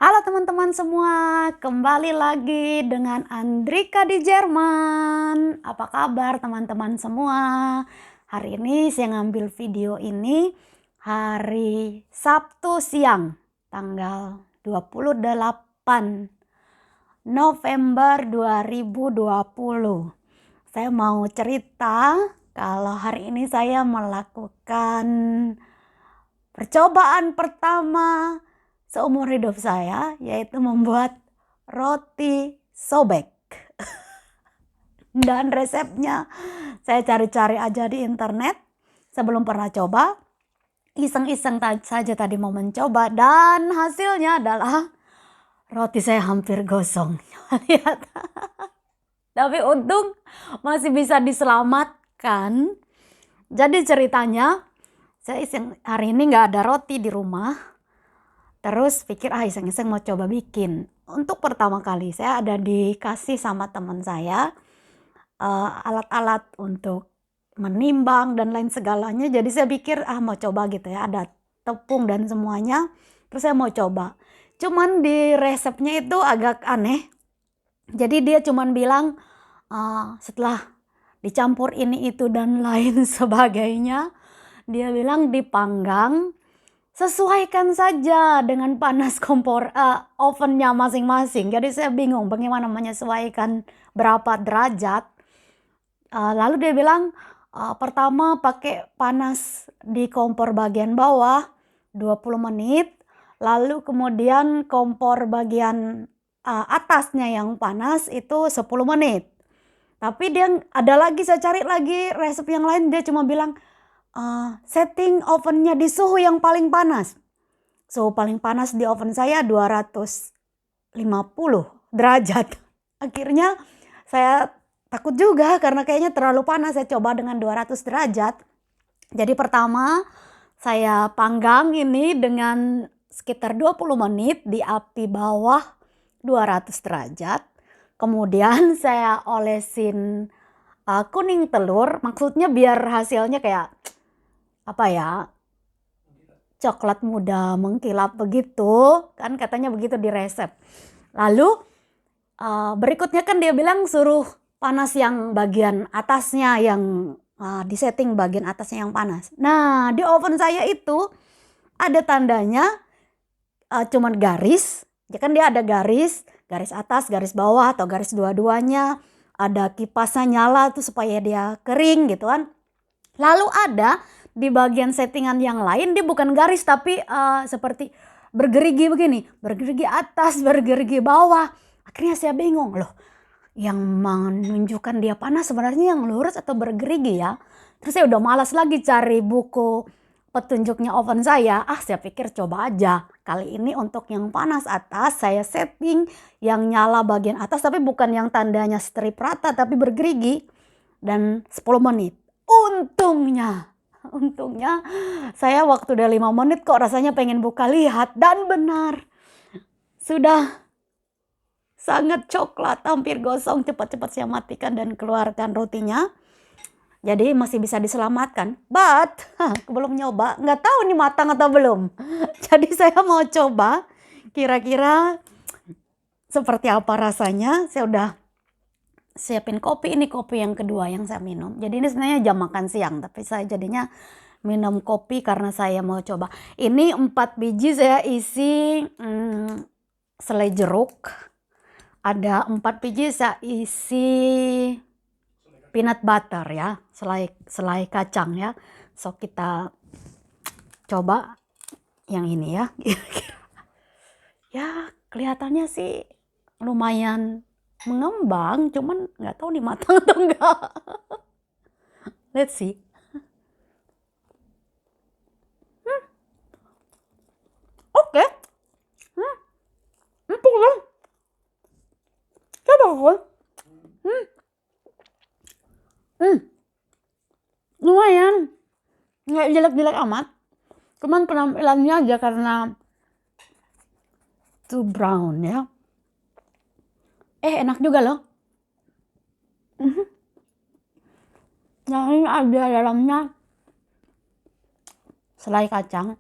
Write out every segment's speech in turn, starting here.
Halo teman-teman semua, kembali lagi dengan Andrika di Jerman. Apa kabar teman-teman semua? Hari ini saya ngambil video ini hari Sabtu siang, tanggal 28 November 2020. Saya mau cerita kalau hari ini saya melakukan percobaan pertama seumur hidup saya, yaitu membuat roti sobek. Dan resepnya saya cari-cari aja di internet. Saya belum pernah coba. Iseng-iseng saja tadi mau mencoba. Dan hasilnya adalah roti saya hampir gosong. Lihat. Tapi untung masih bisa diselamatkan. Jadi ceritanya, saya hari ini nggak ada roti di rumah. Terus pikir iseng-iseng mau coba bikin. Untuk pertama kali saya ada dikasih sama teman saya alat-alat untuk menimbang dan lain segalanya. Jadi saya pikir mau coba gitu ya, ada tepung dan semuanya. Terus saya mau coba. Cuman di resepnya itu agak aneh. Jadi dia cuman bilang setelah dicampur ini itu dan lain sebagainya, dia bilang dipanggang. Sesuaikan saja dengan panas kompor ovennya masing-masing. Jadi saya bingung bagaimana menyesuaikan berapa derajat. Lalu dia bilang pertama pakai panas di kompor bagian bawah 20 menit. Lalu kemudian kompor bagian atasnya yang panas itu 10 menit. Tapi dia ada lagi, saya cari lagi resep yang lain, dia cuma bilang setting ovennya di suhu yang paling panas. Suhu paling panas di oven saya 250 derajat. Akhirnya saya takut juga karena kayaknya terlalu panas. Saya coba dengan 200 derajat. Jadi pertama saya panggang ini dengan sekitar 20 menit di api bawah 200 derajat. Kemudian saya olesin kuning telur. Maksudnya biar hasilnya kayak apa ya, coklat muda mengkilap begitu kan, katanya begitu di resep. Lalu berikutnya kan dia bilang suruh panas yang bagian atasnya, yang disetting bagian atasnya yang panas. Nah di oven saya itu ada tandanya cuman garis, ya kan dia ada garis atas, garis bawah atau garis dua-duanya. Ada kipasnya nyala tuh supaya dia kering gitu kan. Lalu ada di bagian settingan yang lain dia bukan garis tapi seperti bergerigi begini, bergerigi atas, bergerigi bawah. Akhirnya saya bingung, loh yang menunjukkan dia panas sebenarnya yang lurus atau bergerigi ya. Terus saya udah malas lagi cari buku petunjuknya oven saya. Saya pikir coba aja. Kali ini untuk yang panas atas saya setting yang nyala bagian atas tapi bukan yang tandanya strip rata tapi bergerigi, dan 10 menit. Untungnya saya waktu udah 5 menit kok rasanya pengen buka lihat, dan benar sudah sangat coklat, hampir gosong. Cepat-cepat saya matikan dan keluarkan rotinya. Jadi masih bisa diselamatkan. But belum nyoba, nggak tahu nih matang atau belum. Jadi saya mau coba kira-kira seperti apa rasanya. Saya udah siapin kopi, ini kopi yang kedua yang saya minum. Jadi ini sebenarnya jam makan siang, tapi saya jadinya minum kopi karena saya mau coba. Ini 4 biji saya isi selai jeruk. Ada 4 biji saya isi peanut butter ya, selai kacang ya. So kita coba yang ini ya. Ya kelihatannya sih lumayan mengembang, cuman nggak tahu nih matang atau enggak. Let's see. Oke. Empuk kan? Coba kan? Lumayan. Nggak jelek-jelek amat. Cuman penampilannya aja karena too brown ya. Enak juga loh. Yang ini ada dalamnya selai kacang.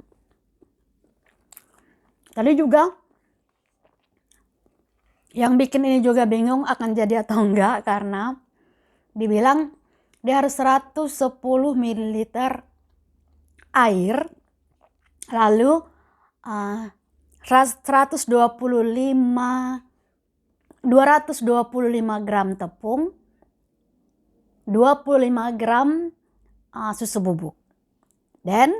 Tadi juga Yang bikin ini juga bingung akan jadi atau enggak karena dibilang dia harus 110 ml air, lalu 225 gram tepung, 25 gram susu bubuk. Dan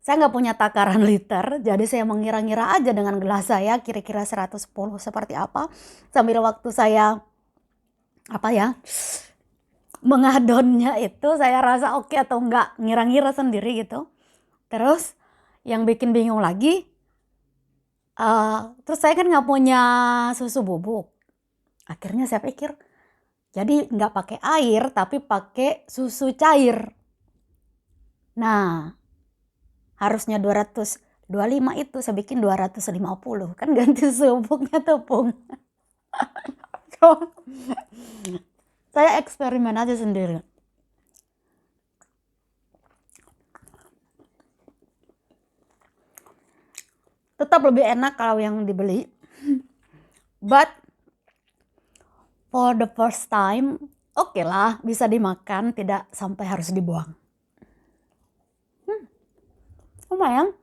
saya nggak punya takaran liter, jadi saya mengira-ngira aja dengan gelas saya kira-kira 110 seperti apa. Sambil waktu saya mengadonnya itu saya rasa oke atau enggak, ngira-ngira sendiri gitu. Terus yang bikin bingung lagi, terus saya kan nggak punya susu bubuk. Akhirnya saya pikir, jadi nggak pakai air tapi pakai susu cair. Nah, harusnya 225 itu saya bikin 250, kan ganti susu bubuknya tepung. Saya eksperimen aja sendiri. Tetap lebih enak kalau yang dibeli. But for the first time, oke lah, bisa dimakan, tidak sampai harus dibuang. Lumayan.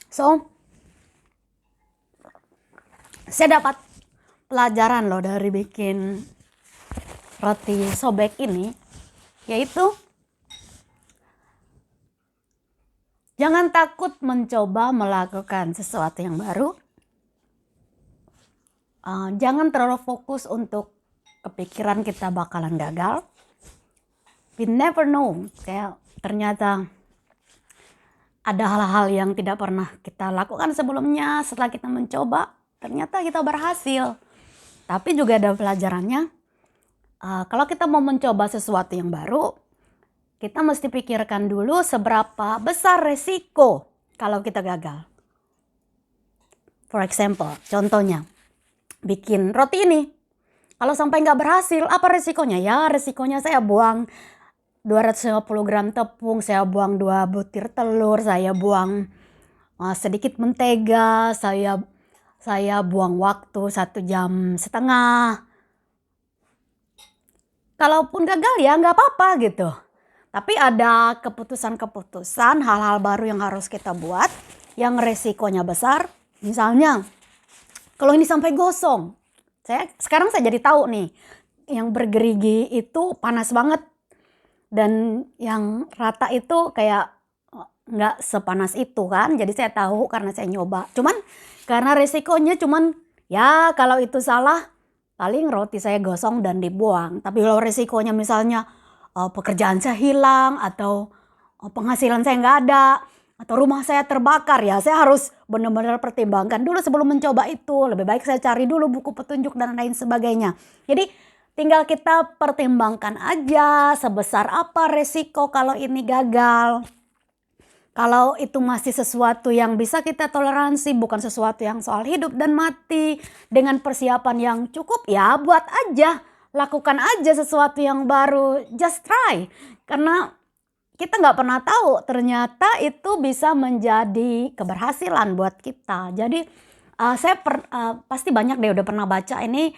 So, saya dapat pelajaran loh dari bikin roti sobek ini, yaitu jangan takut mencoba melakukan sesuatu yang baru. Jangan terlalu fokus untuk kepikiran kita bakalan gagal. We never know, kayak ternyata ada hal-hal yang tidak pernah kita lakukan sebelumnya. Setelah kita mencoba, ternyata kita berhasil. Tapi juga ada pelajarannya, kalau kita mau mencoba sesuatu yang baru, kita mesti pikirkan dulu seberapa besar resiko kalau kita gagal. For example, contohnya, bikin roti ini. Kalau sampai nggak berhasil, apa resikonya? Ya, resikonya saya buang 250 gram tepung, saya buang 2 butir telur, saya buang sedikit mentega, saya buang waktu 1,5 jam. Kalaupun gagal ya nggak apa-apa gitu. Tapi ada keputusan-keputusan, hal-hal baru yang harus kita buat, yang resikonya besar. Misalnya, kalau ini sampai gosong, sekarang saya jadi tahu nih, yang bergerigi itu panas banget. Dan yang rata itu kayak nggak sepanas itu kan. Jadi saya tahu karena saya nyoba. Cuman karena resikonya ya kalau itu salah paling roti saya gosong dan dibuang. Tapi kalau resikonya misalnya pekerjaan saya hilang atau penghasilan saya nggak ada atau rumah saya terbakar, ya saya harus benar-benar pertimbangkan dulu sebelum mencoba itu. Lebih baik saya cari dulu buku petunjuk dan lain sebagainya. Jadi tinggal kita pertimbangkan aja sebesar apa resiko kalau ini gagal. Kalau itu masih sesuatu yang bisa kita toleransi, bukan sesuatu yang soal hidup dan mati, dengan persiapan yang cukup, ya buat aja. Lakukan aja sesuatu yang baru, just try. Karena kita nggak pernah tahu, ternyata itu bisa menjadi keberhasilan buat kita. Jadi saya pasti banyak deh udah pernah baca ini,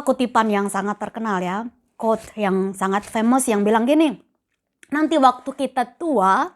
kutipan yang sangat terkenal ya, quote yang sangat famous yang bilang gini, nanti waktu kita tua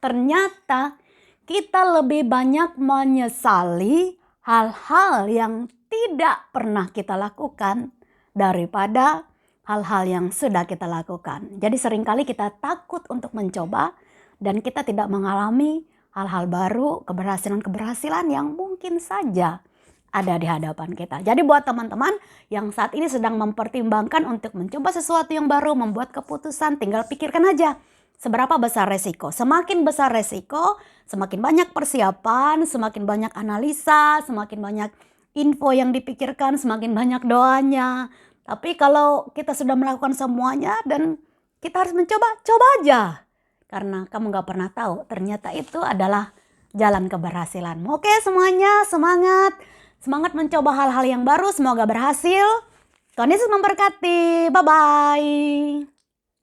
ternyata kita lebih banyak menyesali hal-hal yang tidak pernah kita lakukan daripada hal-hal yang sudah kita lakukan. Jadi seringkali kita takut untuk mencoba dan kita tidak mengalami hal-hal baru, keberhasilan-keberhasilan yang mungkin saja ada di hadapan kita. Jadi buat teman-teman yang saat ini sedang mempertimbangkan untuk mencoba sesuatu yang baru, membuat keputusan, tinggal pikirkan aja seberapa besar resiko. Semakin besar resiko, semakin banyak persiapan, semakin banyak analisa, semakin banyak info yang dipikirkan, semakin banyak doanya. Tapi kalau kita sudah melakukan semuanya dan kita harus mencoba, coba aja. Karena kamu gak pernah tahu, ternyata itu adalah jalan keberhasilanmu. Oke semuanya, semangat. Semangat mencoba hal-hal yang baru, semoga berhasil. Tuhan Yesus memberkati. Bye-bye.